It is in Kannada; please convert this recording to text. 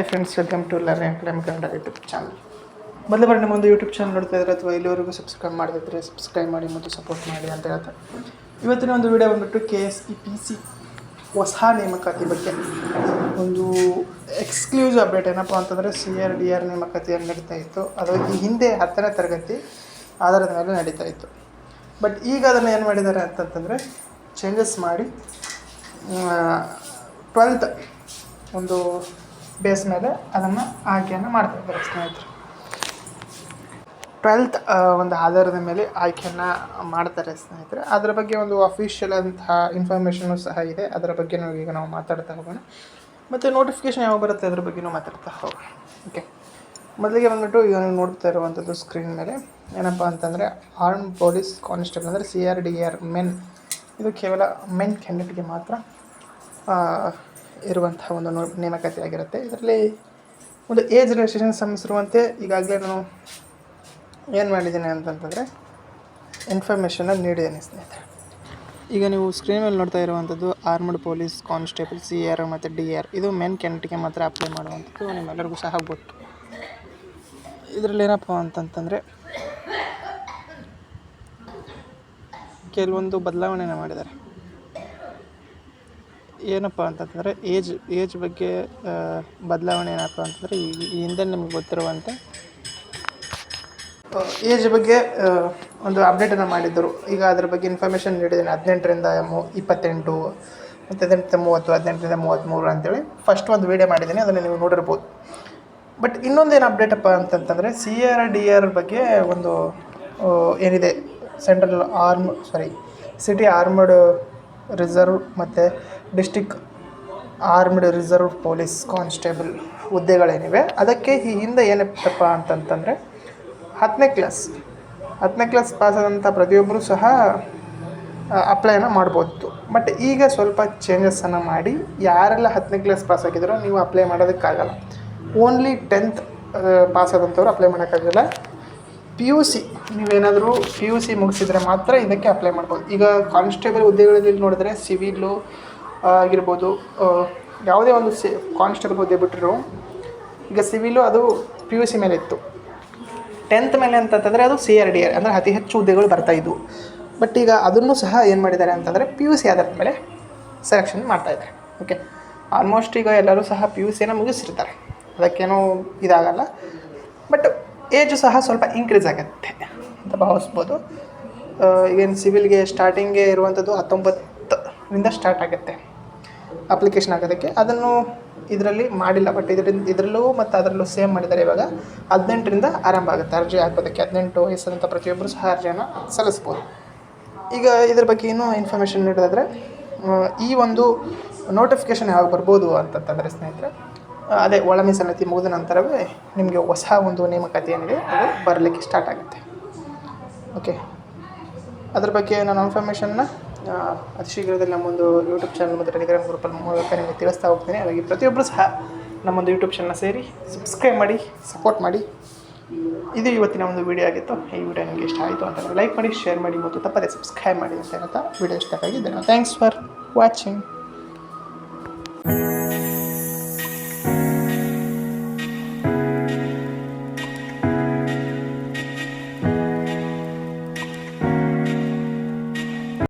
Hi friends, welcome to learning academy Kannada YouTube channel. ಮೊದಲ ಬಾರಿ ನಮ್ಮೊಂದು ಯೂಟ್ಯೂಬ್ ಚಾನಲ್ ನೋಡ್ತಾ ಇದ್ದಾರೆ ಅಥವಾ ಇಲ್ಲಿವರೆಗೂ ಸಬ್ಸ್ಕ್ರೈಬ್ ಮಾಡದಿದ್ದರೆ ಸಬ್ಸ್ಕ್ರೈಬ್ ಮಾಡಿ ಮತ್ತು ಸಪೋರ್ಟ್ ಮಾಡಿ ಅಂತ ಹೇಳ್ತಾ ಇವತ್ತಿನ ಒಂದು ವಿಡಿಯೋ ಬಂದುಬಿಟ್ಟು KSEPC ಹೊಸ ನೇಮಕಾತಿ ಬಗ್ಗೆ ಒಂದು ಎಕ್ಸ್ಕ್ಲೂಸಿವ್ ಅಪ್ಡೇಟ್. ಏನಪ್ಪ ಅಂತಂದರೆ CRDR ನೇಮಕಾತಿಯನ್ನು ನಡೀತಾ ಇತ್ತು. ಅದು ಈ ಹಿಂದೆ 10ನೇ ತರಗತಿ ಆಧಾರದ ಮೇಲೆ ನಡೀತಾ ಇತ್ತು. ಬಟ್ ಈಗ ಅದನ್ನು ಏನು ಮಾಡಿದ್ದಾರೆ ಅಂತಂತಂದರೆ ಚೇಂಜಸ್ ಮಾಡಿ 12th ಒಂದು ಬೇಸ್ ಮೇಲೆ ಅದನ್ನು ಆಯ್ಕೆಯನ್ನು ಮಾಡ್ತಾಯಿದ್ದಾರೆ ಸ್ನೇಹಿತರು. 12th ಒಂದು ಆಧಾರದ ಮೇಲೆ ಆಯ್ಕೆಯನ್ನು ಮಾಡ್ತಾರೆ ಸ್ನೇಹಿತರೆ. ಅದರ ಬಗ್ಗೆ ಒಂದು ಅಫಿಷಿಯಲ್ ಅಂತಹ ಇನ್ಫಾರ್ಮೇಷನು ಸಹ ಇದೆ. ಅದರ ಬಗ್ಗೆ ಈಗ ನಾವು ಮಾತಾಡ್ತಾ ಹೋಗೋಣ. ಮತ್ತು ನೋಟಿಫಿಕೇಷನ್ ಯಾವಾಗ ಬರುತ್ತೆ ಅದ್ರ ಬಗ್ಗೆಯೂ ಮಾತಾಡ್ತಾ ಹೋಗೋಣ. ಓಕೆ, ಮೊದಲಿಗೆ ಬಂದ್ಬಿಟ್ಟು ಈಗ ನೀವು ನೋಡ್ತಾ ಇರುವಂಥದ್ದು ಸ್ಕ್ರೀನ್ ಮೇಲೆ ಏನಪ್ಪ ಅಂತಂದರೆ ಆರ್ಮ್ ಪೊಲೀಸ್ ಕಾನ್ಸ್ಟೇಬಲ್ ಅಂದರೆ CRDR ಮೆನ್. ಇದು ಕೇವಲ ಮೆನ್ ಕ್ಯಾಂಡಿಡೇಟ್ಗೆ ಮಾತ್ರ ಇರುವಂತಹ ಒಂದು ನೇಮಕಾತಿ ಆಗಿರುತ್ತೆ. ಇದರಲ್ಲಿ ಒಂದು ಏಜ್ ರಿಸ್ಟ್ರಿಕ್ಷನ್ ಸಂಬಂಧಿಸಿರುವಂತೆ ಈಗಾಗಲೇ ನಾನು ಏನು ಮಾಡಿದ್ದೀನಿ ಅಂತಂತಂದರೆ ಇನ್ಫಾರ್ಮೇಷನನ್ನು ನೀಡಿದ್ದೇನೆ ಸ್ನೇಹಿತರೆ. ಈಗ ನೀವು ಸ್ಕ್ರೀನ್ ಮೇಲೆ ನೋಡ್ತಾ ಇರುವಂಥದ್ದು ಆರ್ಮಡ್ ಪೊಲೀಸ್ ಕಾನ್ಸ್ಟೇಬಲ್ CR ಮತ್ತು DR. ಇದು ಮೆನ್ ಕ್ಯಾಂಡಿಡೇಟ್ಗೆ ಮಾತ್ರ ಅಪ್ಲೈ ಮಾಡುವಂಥದ್ದು, ನಿಮ್ಮೆಲ್ಲರಿಗೂ ಸಹ ಗೊತ್ತು. ಇದರಲ್ಲಿ ಏನಪ್ಪ ಅಂತಂತಂದರೆ ಕೆಲವೊಂದು ಬದಲಾವಣೆಯನ್ನು ಮಾಡಿದ್ದಾರೆ. ಏನಪ್ಪ ಅಂತಂತಂದರೆ ಏಜ್ ಬಗ್ಗೆ ಬದಲಾವಣೆ ಏನಪ್ಪ ಅಂತಂದರೆ ಈ ಹಿಂದೆ ನಿಮ್ಗೆ ಗೊತ್ತಿರುವಂತೆ ಏಜ್ ಬಗ್ಗೆ ಒಂದು ಅಪ್ಡೇಟನ್ನು ಮಾಡಿದ್ದರು. ಈಗ ಅದರ ಬಗ್ಗೆ ಇನ್ಫಾರ್ಮೇಷನ್ ನೀಡಿದ್ದೇನೆ. 18ರಿಂದ 28 ಮತ್ತು 18 30, 18ರಿಂದ 33 ಅಂತೇಳಿ ಫಸ್ಟ್ ಒಂದು ವೀಡಿಯೋ ಮಾಡಿದ್ದೀನಿ, ಅದನ್ನು ನೀವು ನೋಡಿರ್ಬೋದು. ಬಟ್ ಇನ್ನೊಂದೇನು ಅಪ್ಡೇಟಪ್ಪ ಅಂತಂತಂದರೆ CRDR ಬಗ್ಗೆ ಒಂದು ಏನಿದೆ ಸಿಟಿ ಆರ್ಮಡ್ ರಿಸರ್ವ್ ಮತ್ತು district armed reserve police constable ಹುದ್ದೆಗಳೇನಿವೆ ಅದಕ್ಕೆ ಈ ಹಿಂದೆ ಏನಿತ್ತಪ್ಪ ಅಂತಂತಂದರೆ 10ನೇ ಕ್ಲಾಸ್ ಪಾಸಾದಂಥ ಪ್ರತಿಯೊಬ್ಬರೂ ಸಹ ಅಪ್ಲೈನ ಮಾಡ್ಬೋದು. ಬಟ್ ಈಗ ಸ್ವಲ್ಪ ಚೇಂಜಸ್ಸನ್ನು ಮಾಡಿ ಯಾರೆಲ್ಲ 10ನೇ ಕ್ಲಾಸ್ ಪಾಸಾಗಿದ್ದಾರೋ ನೀವು ಅಪ್ಲೈ ಮಾಡೋದಕ್ಕಾಗಲ್ಲ. ಓನ್ಲಿ 10th ಪಾಸಾದಂಥವ್ರು ಅಪ್ಲೈ ಮಾಡೋಕ್ಕಾಗಲ್ಲ. PUC ನೀವೇನಾದರೂ PUC ಮುಗಿಸಿದರೆ ಮಾತ್ರ ಇದಕ್ಕೆ ಅಪ್ಲೈ ಮಾಡ್ಬೋದು. ಈಗ ಕಾನ್ಸ್ಟೇಬಲ್ ಹುದ್ದೆಗಳಲ್ಲಿ ನೋಡಿದ್ರೆ ಸಿವಿಲು ಆಗಿರ್ಬೋದು, ಯಾವುದೇ ಒಂದು ಕಾನ್ಸ್ಟೇಬಲ್ ಹುದ್ದೆ ಬಿಟ್ಟರು ಈಗ ಸಿವಿಲು ಅದು PUC ಮೇಲೆ ಇತ್ತು. 10th ಮೇಲೆ ಅಂತಂತಂದರೆ ಅದು CRDR ಅಂದರೆ ಅತಿ ಹೆಚ್ಚು ಹುದ್ದೆಗಳು ಬರ್ತಾಯಿದ್ವು. ಬಟ್ ಈಗ ಅದನ್ನು ಸಹ ಏನು ಮಾಡಿದ್ದಾರೆ ಅಂತಂದರೆ PUC ಆಧಾರದ ಮೇಲೆ ಸೆಲೆಕ್ಷನ್ ಮಾಡ್ತಾಯಿದ್ದಾರೆ. ಓಕೆ, ಆಲ್ಮೋಸ್ಟ್ ಈಗ ಎಲ್ಲರೂ ಸಹ PUCನ ಮುಗಿಸಿರ್ತಾರೆ, ಅದಕ್ಕೇನೂ ಇದಾಗಲ್ಲ. ಬಟ್ ಏಜು ಸಹ ಸ್ವಲ್ಪ ಇನ್ಕ್ರೀಸ್ ಆಗುತ್ತೆ ಅಂತ ಭಾವಿಸ್ಬೋದು. ಈಗೇನು ಸಿವಿಲ್ಗೆ ಸ್ಟಾರ್ಟಿಂಗೇ ಇರುವಂಥದ್ದು 19ರಿಂದ ಸ್ಟಾರ್ಟ್ ಆಗುತ್ತೆ ಅಪ್ಲಿಕೇಶನ್ ಆಗೋದಕ್ಕೆ. ಅದನ್ನು ಇದರಲ್ಲಿ ಮಾಡಿಲ್ಲ, ಬಟ್ ಇದರಲ್ಲೂ ಮತ್ತು ಅದರಲ್ಲೂ ಸೇಮ್ ಮಾಡಿದ್ದಾರೆ. ಇವಾಗ 18ರಿಂದ ಆರಂಭ ಆಗುತ್ತೆ ಅರ್ಜಿ ಹಾಕೋದಕ್ಕೆ. 18 ವಯಸ್ಸಂಥ ಪ್ರತಿಯೊಬ್ಬರು ಸಹ ಅರ್ಜಿಯನ್ನು ಸಲ್ಲಿಸ್ಬೋದು. ಈಗ ಇದ್ರ ಬಗ್ಗೆ ಇನ್ನೂ ಇನ್ಫಾರ್ಮೇಷನ್ ನೀಡೋದಾದರೆ ಈ ಒಂದು ನೋಟಿಫಿಕೇಷನ್ ಯಾವಾಗ ಬರ್ಬೋದು ಅಂತಂತಂದರೆ ಸ್ನೇಹಿತರೆ, ಅದೇ ಒಳ ಮೀಸಲಾತಿ ಮುಗಿದ ನಂತರವೇ ನಿಮಗೆ ಹೊಸ ಒಂದು ನೇಮಕಾತಿ ಏನಿದೆ ಅದು ಬರಲಿಕ್ಕೆ ಸ್ಟಾರ್ಟ್ ಆಗುತ್ತೆ. ಓಕೆ, ಅದ್ರ ಬಗ್ಗೆ ನಾನು ಇನ್ಫಾರ್ಮೇಷನ್ನ ಅತಿ ಶೀಘ್ರದಲ್ಲಿ ನಮ್ಮೊಂದು ಯೂಟ್ಯೂಬ್ ಚಾನಲ್ ಮತ್ತು ಟೆಲಿಗ್ರಾಮ್ ಗ್ರೂಪಲ್ಲಿ ಮೂಲಕ ನಿಮಗೆ ತಿಳಿಸ್ತಾ ಹೋಗ್ತೀನಿ. ಹಾಗಾಗಿ ಪ್ರತಿಯೊಬ್ಬರು ಸಹ ನಮ್ಮೊಂದು ಯೂಟ್ಯೂಬ್ ಚಾನಲ್ನ ಸೇರಿ ಸಬ್ಸ್ಕ್ರೈಬ್ ಮಾಡಿ, ಸಪೋರ್ಟ್ ಮಾಡಿ. ಇದು ಇವತ್ತಿನ ಒಂದು ವಿಡಿಯೋ ಆಗಿತ್ತು. ಈ ವಿಡಿಯೋ ನಿಮಗೆ ಇಷ್ಟ ಆಯಿತು ಅಂತಂದರೆ ಲೈಕ್ ಮಾಡಿ, ಶೇರ್ ಮಾಡಿ ಮತ್ತು ತಪ್ಪದೇ ಸಬ್ಸ್ಕ್ರೈಬ್ ಮಾಡಿ ಅಂತ ಹೇಳ್ತಾ ವಿಡಿಯೋ ಇಷ್ಟಕ್ಕಾಗಿ ಧನ್ಯವಾದ. Thanks for watching.